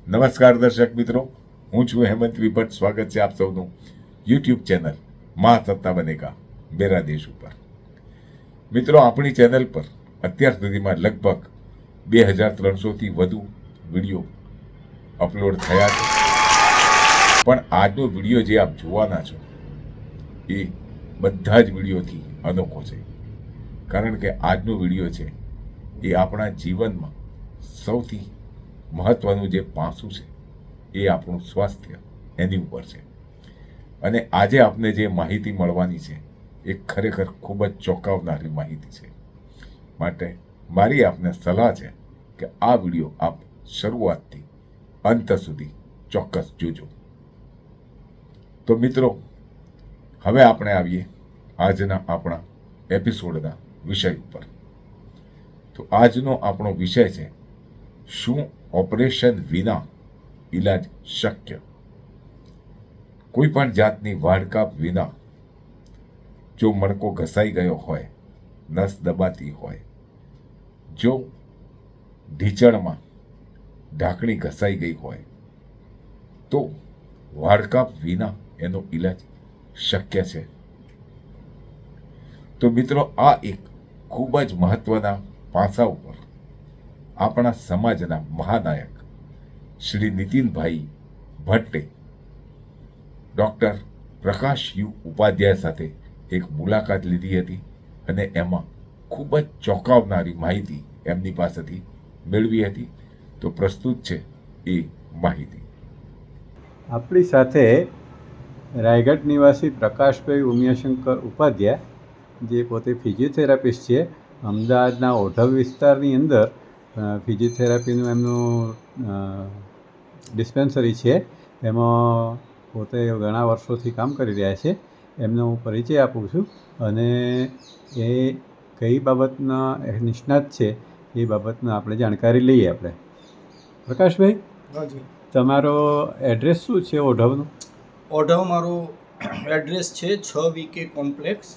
નમસ્કાર દર્શક મિત્રો, હું છું હેમંત વિભટ. સ્વાગત છે આપ સૌનું યુટ્યુબ ચેનલ મા સત્તા બનેગા મેરા દેશ ઉપર. મિત્રો, આપણી ચેનલ પર અત્યાર સુધીમાં લગભગ 2300થી વધુ વિડીયો અપલોડ થયા છે. પણ આજનો વિડીયો જે આપ જોવાના છો એ બધા જ વિડીયોથી અનોખો છે. કારણ કે આજનો વિડીયો છે એ આપણા જીવનમાં સૌથી મહત્વનું જે પાસું છે એ આપણું સ્વાસ્થ્ય, એની ઉપર છે. અને આજે આપને જે માહિતી મળવાની છે એ ખરેખર ખૂબ જ ચોંકાવનારી માહિતી છે. માટે મારી આપને સલાહ છે કે આ વિડીયો આપ શરૂઆતથી અંત સુધી ચોક્કસ જોજો. તો મિત્રો, હવે આપણે આવીએ આજના આપણા એપિસોડના વિષય ઉપર. તો આજનો આપણો વિષય છે, શું ઓપરેશન વિના ઈલાજ શક્ય? કોઈ પણ જાતની વાઢકાપ વિના જો મણકો ઘસાઈ ગયો હોય, નસ દબાતી હોય, જો ઢીચણમાં ઢાંકણી ઘસાઈ ગઈ હોય, તો વાઢકાપ વિના એનો ઈલાજ શક્ય છે. તો મિત્રો, આ એક ખૂબ જ મહત્વના પાસા ઉપર આપણા સમાજના મહાનાયક શ્રી નીતિનભાઈ ભટ્ટે ડૉક્ટર પ્રકાશ યુ ઉપાધ્યાય સાથે એક મુલાકાત લીધી હતી અને એમાં ખૂબ જ ચોંકાવનારી માહિતી એમની પાસેથી મેળવી હતી. તો પ્રસ્તુત છે એ માહિતી. આપણી સાથે રાયગઢ નિવાસી પ્રકાશભાઈ ઉમિયાશંકર ઉપાધ્યાય, જે પોતે ફિઝિયોથેરાપિસ્ટ છે. અમદાવાદના ઓઢવ વિસ્તારની અંદર ફિઝિયોથેરાપીનું એમનું ડિસ્પેન્સરી છે. એમાં પોતે ઘણા વર્ષોથી કામ કરી રહ્યા છે. એમનો હું પરિચય આપું છું અને એ કઈ બાબતના નિષ્ણાત છે એ બાબતમાં આપણે જાણકારી લઈએ. આપણે પ્રકાશભાઈ, હાજી, તમારો એડ્રેસ શું છે ઓઢવનું? ઓઢવ મારું એડ્રેસ છે 6 વીકે કોમ્પ્લેક્સ,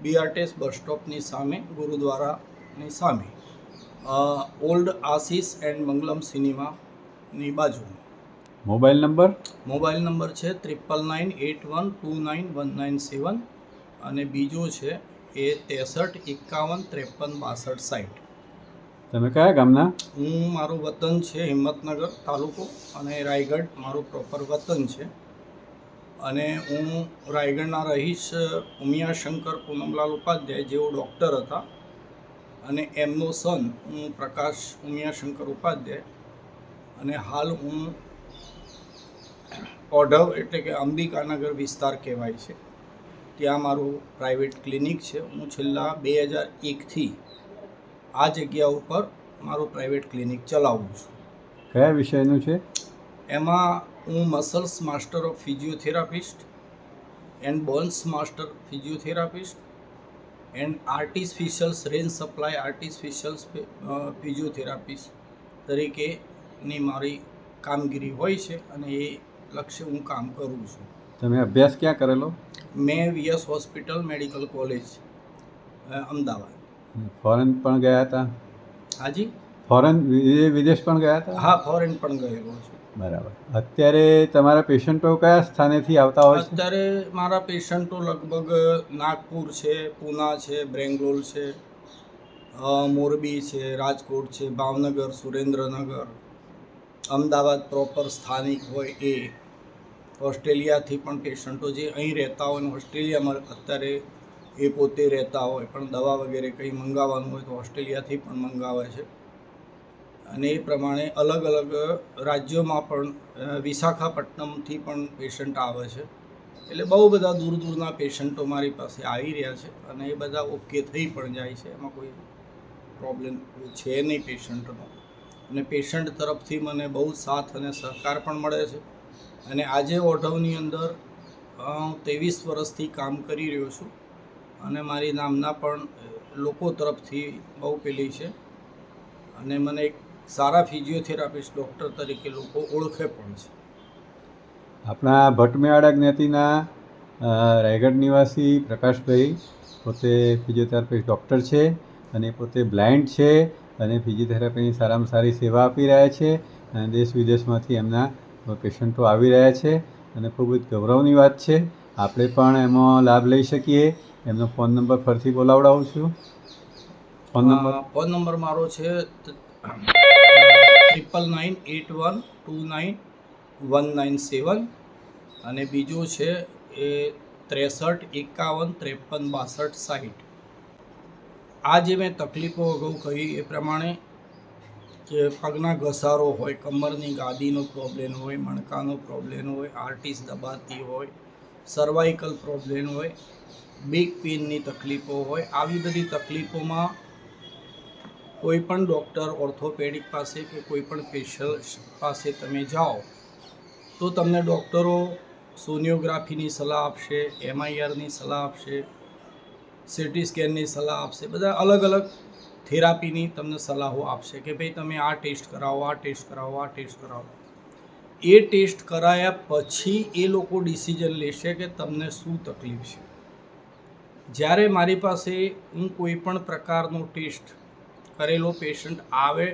બીઆરટીએસ બસ સ્ટોપની સામે, ગુરુદ્વારાની સામે, ઓલ્ડ આશીષ એન્ડ મંગલમ સિનેમાની બાજુમાં. Mobile number? મોબાઈલ નંબર છે 9981291997 અને બીજો છે એ 6351536260. તમે કયા ગામના? મારું વતન છે હિંમતનગર તાલુકો અને રાયગઢ મારું પ્રોપર વતન છે. અને હું રાયગઢના રહીશ ઉમિયાશંકર પૂનમલાલ ઉપાધ્યાય, જેઓ ડૉક્ટર હતા, અને એમનો સન હું પ્રકાશ ઉમિયાશંકર ઉપાધ્યાય. અને હાલ હું ઓઢવ એટલે કે અંબિકાનગર વિસ્તાર કહેવાય છે, ત્યાં મારું પ્રાઇવેટ ક્લિનિક છે. હું છેલ્લા 2001થી આ જગ્યા ઉપર મારું પ્રાઇવેટ ક્લિનિક ચલાવું છું. કયા વિષયનું છે? એમાં હું muscles master of physiotherapist and bones master physiotherapist and artificials range supply artificials physiotherapist તરીકેની મારી કામગીરી હોય છે અને એ લક્ષ્ય હું કામ કરું છું. તમે અભ્યાસ ક્યાં કરેલો? મેં VS hospital medical college Ahmedabad. Foreign પણ ગયા હતા? હાજી, ફોરેન વિદેશ પણ ગયા હતા? હા, ફોરેન પણ ગયેલો છું. બરાબર. અત્યારે તમારા પેશન્ટો કયા સ્થાનેથી આવતા હોય છે? અત્યારે મારા પેશન્ટો લગભગ નાગપુર છે, પૂના છે, બેંગ્લોર છે, મોરબી છે, રાજકોટ છે, ભાવનગર, સુરેન્દ્રનગર, અમદાવાદ પ્રોપર સ્થાનિક હોય એ, ઓસ્ટ્રેલિયાથી પણ પેશન્ટો જે અહીં રહેતા હોય ને ઓસ્ટ્રેલિયામાં અત્યારે એ પોતે રહેતા હોય પણ દવા વગેરે કંઈ મંગાવવાનું હોય તો ઓસ્ટ્રેલિયાથી પણ મંગાવે છે. અને એ પ્રમાણે અલગ અલગ રાજ્યોમાં પણ વિશાખાપટ્ટનમથી પણ પેશન્ટ આવે છે. એટલે બહુ બધા દૂર દૂરના પેશન્ટો મારી પાસે આવી રહ્યા છે અને એ બધા ઓકે થઈ પણ જાય છે. એમાં કોઈ પ્રોબ્લેમ છે નહીં પેશન્ટનો. અને પેશન્ટ તરફથી મને બહુ સાથ અને સહકાર પણ મળે છે. અને આજે ઓઢવની અંદર 23 વર્ષથી કામ કરી રહ્યો છું અને મારી નામના પણ લોકો તરફથી બહુ પેલી છે અને મને એક સારા ફિઝિયોથેરાપિસ્ટ ડૉક્ટર તરીકે લોકો ઓળખે પણ છે. આપણા ભટ્ટમેવાડા જ્ઞાતિના રાયગઢ નિવાસી પ્રકાશભાઈ પોતે ફિઝિયોથેરાપિસ્ટ ડૉક્ટર છે અને પોતે બ્લાઇન્ડ છે અને ફિઝિયોથેરાપીની સારામાં સારી સેવા આપી રહ્યા છે. અને દેશ વિદેશમાંથી એમના પેશન્ટો આવી રહ્યા છે અને ખૂબ જ ગૌરવની વાત છે. આપણે પણ એમાં લાભ લઈ શકીએ. એમનો ફોન નંબર ફરીથી બોલાવડાવું છું. ફોન નંબર ફોન નંબર મારો છે 9981291997 અને બીજું છે એ 63 51 53 62 60. આ જે મેં તકલીફો અગાઉ કહી એ પ્રમાણે કે પગના ઘસારો હોય, કમરની ગાદીનો પ્રોબ્લેમ હોય, મણકાનો પ્રોબ્લેમ હોય, આર્ટિસ દબાતી હોય, સર્વાઇકલ પ્રોબ્લેમ હોય, બેક પેઇનની તકલીફો હોય, આવી બધી તકલીફોમાં કોઈ પણ ડૉક્ટર ઓર્થોપેડિક પાસે કે કોઈ પણ સ્પેશિયલિસ્ટ પાસે તમે જાઓ તો તમને ડૉક્ટરો સોનિયોગ્રાફીની સલાહ આપશે, MIRની સલાહ આપશે, સિટી સ્કેનની સલાહ આપશે, બધા અલગ અલગ થેરાપીની તમને સલાહો આપશે કે ભાઈ તમે આ ટેસ્ટ કરાવો, આ ટેસ્ટ કરાવો, આ ટેસ્ટ કરાવો. એ ટેસ્ટ કરાયા પછી એ લોકો ડિસિઝન લેશે કે તમને શું તકલીફ છે. જ્યારે મારી પાસે હું કોઈ પણ પ્રકારનો ટેસ્ટ કરેલો પેશન્ટ આવે,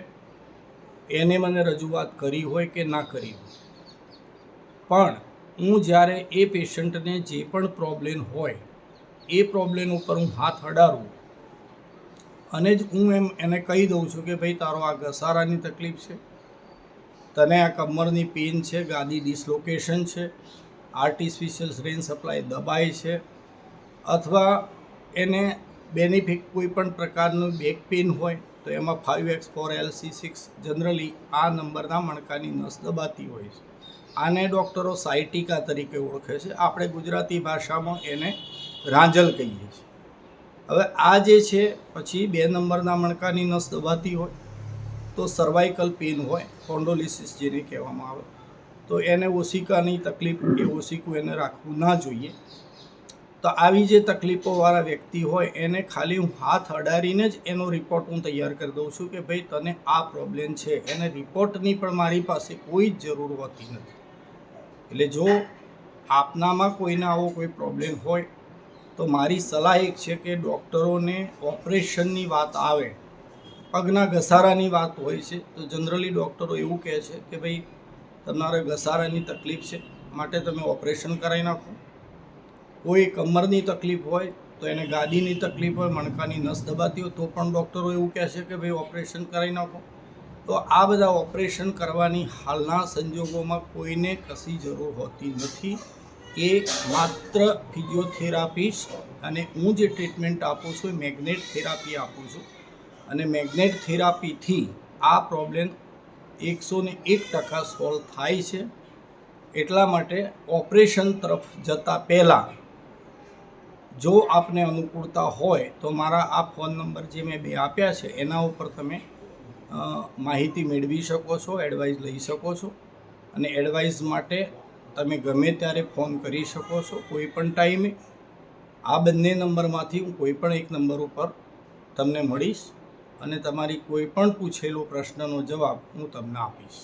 એને મને રજૂઆત કરી હોય કે ના કરી હોય, પણ હું જ્યારે એ પેશન્ટને જે પણ પ્રોબ્લેમ હોય એ પ્રોબ્લેમ ઉપર હું હાથ અડાડું અને જ હું એને કહી દઉં છું કે ભાઈ તારો આ ઘસારાની તકલીફ છે, તને આ કમરની પેઇન છે, ગાદી ડિસલોકેશન છે, આર્ટિફિશિયલ રેન સપ્લાય દબાય છે, અથવા એને બેનિફિક કોઈ પણ પ્રકારનું બેક પેઇન હોય તો એમાં 5x4LC6 જનરલી આ નંબરના મણકાની નસ દબાતી હોય છે. આને ડૉક્ટરો સાયટિકા તરીકે ઓળખે છે. આપણે ગુજરાતી ભાષામાં એને રાંજલ કહીએ છીએ. હવે આ જે છે પછી 2 નંબરના મણકાની નસ દબાતી હોય તો સર્વાઇકલ પેઇન હોય, સ્પોન્ડિલોલિસિસ જેને કહેવામાં આવે, તો એને ઓશિકાની તકલીફ કે ઓશિકું એને રાખવું ના જોઈએ. તો આવી જે તકલીફોવાળા વ્યક્તિ હોય એને ખાલી હું હાથ અડાડીને જ એનો રિપોર્ટ હું તૈયાર કરી દઉં છું કે ભાઈ તને આ પ્રોબ્લેમ છે. એને રિપોર્ટની પણ મારી પાસે કોઈ જ જરૂર હોતી નથી. એટલે જો આપનામાં કોઈને આવો કોઈ પ્રોબ્લેમ હોય તો મારી સલાહ એક છે કે ડૉક્ટરોને ઓપરેશનની વાત આવે, પગના ઘસારાની વાત હોય છે તો જનરલી ડૉક્ટરો એવું કહે છે કે ભાઈ તમારે ઘસારાની તકલીફ છે માટે તમે ઓપરેશન કરાવી નાખો. કોઈ કમરની તકલીફ હોય તો એને ગાદીની તકલીફ હોય, મણકાની નસ દબાતી હોય તો પણ ડૉક્ટરો એવું કહે છે કે ભાઈ ઓપરેશન કરાવી નાખો. તો આ બધા ઓપરેશન કરવાની હાલના સંજોગોમાં કોઈને કશી જરૂર હોતી નથી. એ માત્ર ફિઝિયોથેરાપિસ્ટ અને હું જે ટ્રીટમેન્ટ આપું છું એ મેગ્નેટ થેરાપી આપું છું અને મેગ્નેટ થેરાપીથી આ પ્રોબ્લેમ 101% સોલ્વ થાય છે. એટલા માટે ઓપરેશન તરફ જતાં પહેલાં જો આપને અનુકૂળતા હોય તો મારા આ ફોન નંબર જે મેં 2 આપ્યા છે એના ઉપર તમે માહિતી મેળવી શકો છો, એડવાઇસ લઈ શકો છો અને એડવાઇસ માટે તમે ગમે ત્યારે ફોન કરી શકો છો કોઈ પણ ટાઈમે. આ બંને નંબરમાંથી હું કોઈ પણ એક નંબર ઉપર તમને મળીશ અને તમારી કોઈ પણ પૂછેલો પ્રશ્નનો જવાબ હું તમને આપીશ.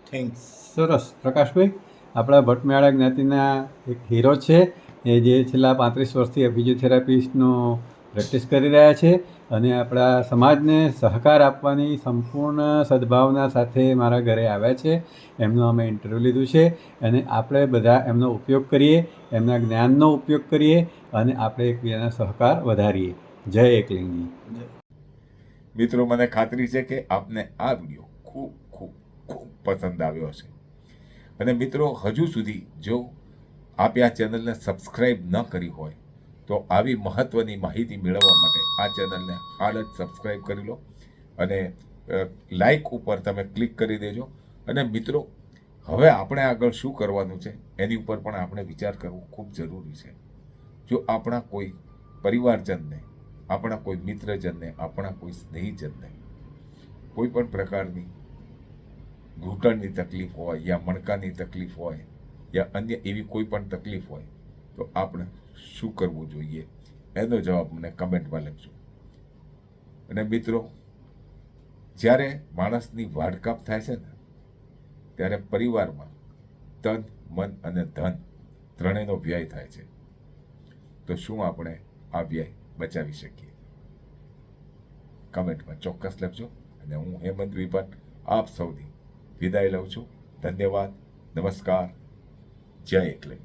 થેન્ક્સ. સરસ. પ્રકાશભાઈ, આપણા ભટ્ટમેળા જ્ઞાતિના એક હીરો છે એ જે છેલ્લા 35 વર્ષથી ફિઝિયોથેરાપિસ્ટનો પ્રેક્ટિસ કરી રહ્યા છે અને આપણા સમાજને સહકાર આપવાની સંપૂર્ણ સદ્ભાવના સાથે મારા ઘરે આવ્યા છે. એમનું અમે ઇન્ટરવ્યૂ લીધું છે અને આપણે બધા એમનો ઉપયોગ કરીએ, એમના જ્ઞાનનો ઉપયોગ કરીએ અને આપણે એકબીજાના સહકાર વધારીએ. જય એકલિંગજી. મિત્રો, મને ખાતરી છે કે આપને આ વિડીયો ખૂબ ખૂબ ખૂબ પસંદ આવ્યો હશે. અને મિત્રો, હજુ સુધી જો આપે આ ચેનલને સબસ્ક્રાઈબ ન કરી હોય તો આવી મહત્ત્વની માહિતી મેળવવા માટે આ ચેનલને હાલ જ સબસ્ક્રાઈબ કરી લો અને લાઈક ઉપર તમે ક્લિક કરી દેજો. અને મિત્રો, હવે આપણે આગળ શું કરવાનું છે એની ઉપર પણ આપણે વિચાર કરવો ખૂબ જરૂરી છે. જો આપણા કોઈ પરિવારજનને, આપણા કોઈ મિત્રજનને, આપણા કોઈ સ્નેહીજનને કોઈ પણ પ્રકારની ઘૂંટણની તકલીફ હોય યા મણકાની તકલીફ હોય યા અન્ય એવી કોઈ પણ તકલીફ હોય તો આપણે શું કરવું જોઈએ એનો જવાબ મને કમેન્ટમાં લખજો. અને મિત્રો, જ્યારે માણસની વાડકાપ થાય છે ને ત્યારે પરિવારમાં તન, મન અને ધન ત્રણેયનો વ્યય થાય છે. તો શું આપણે આ વ્યય બચાવી શકીએ? કમેન્ટમાં ચોક્કસ લખજો. અને હું હેમંત વિપટ આપ સૌની વિદાય લઉં છું. ધન્યવાદ. નમસ્કાર. જય એકલે.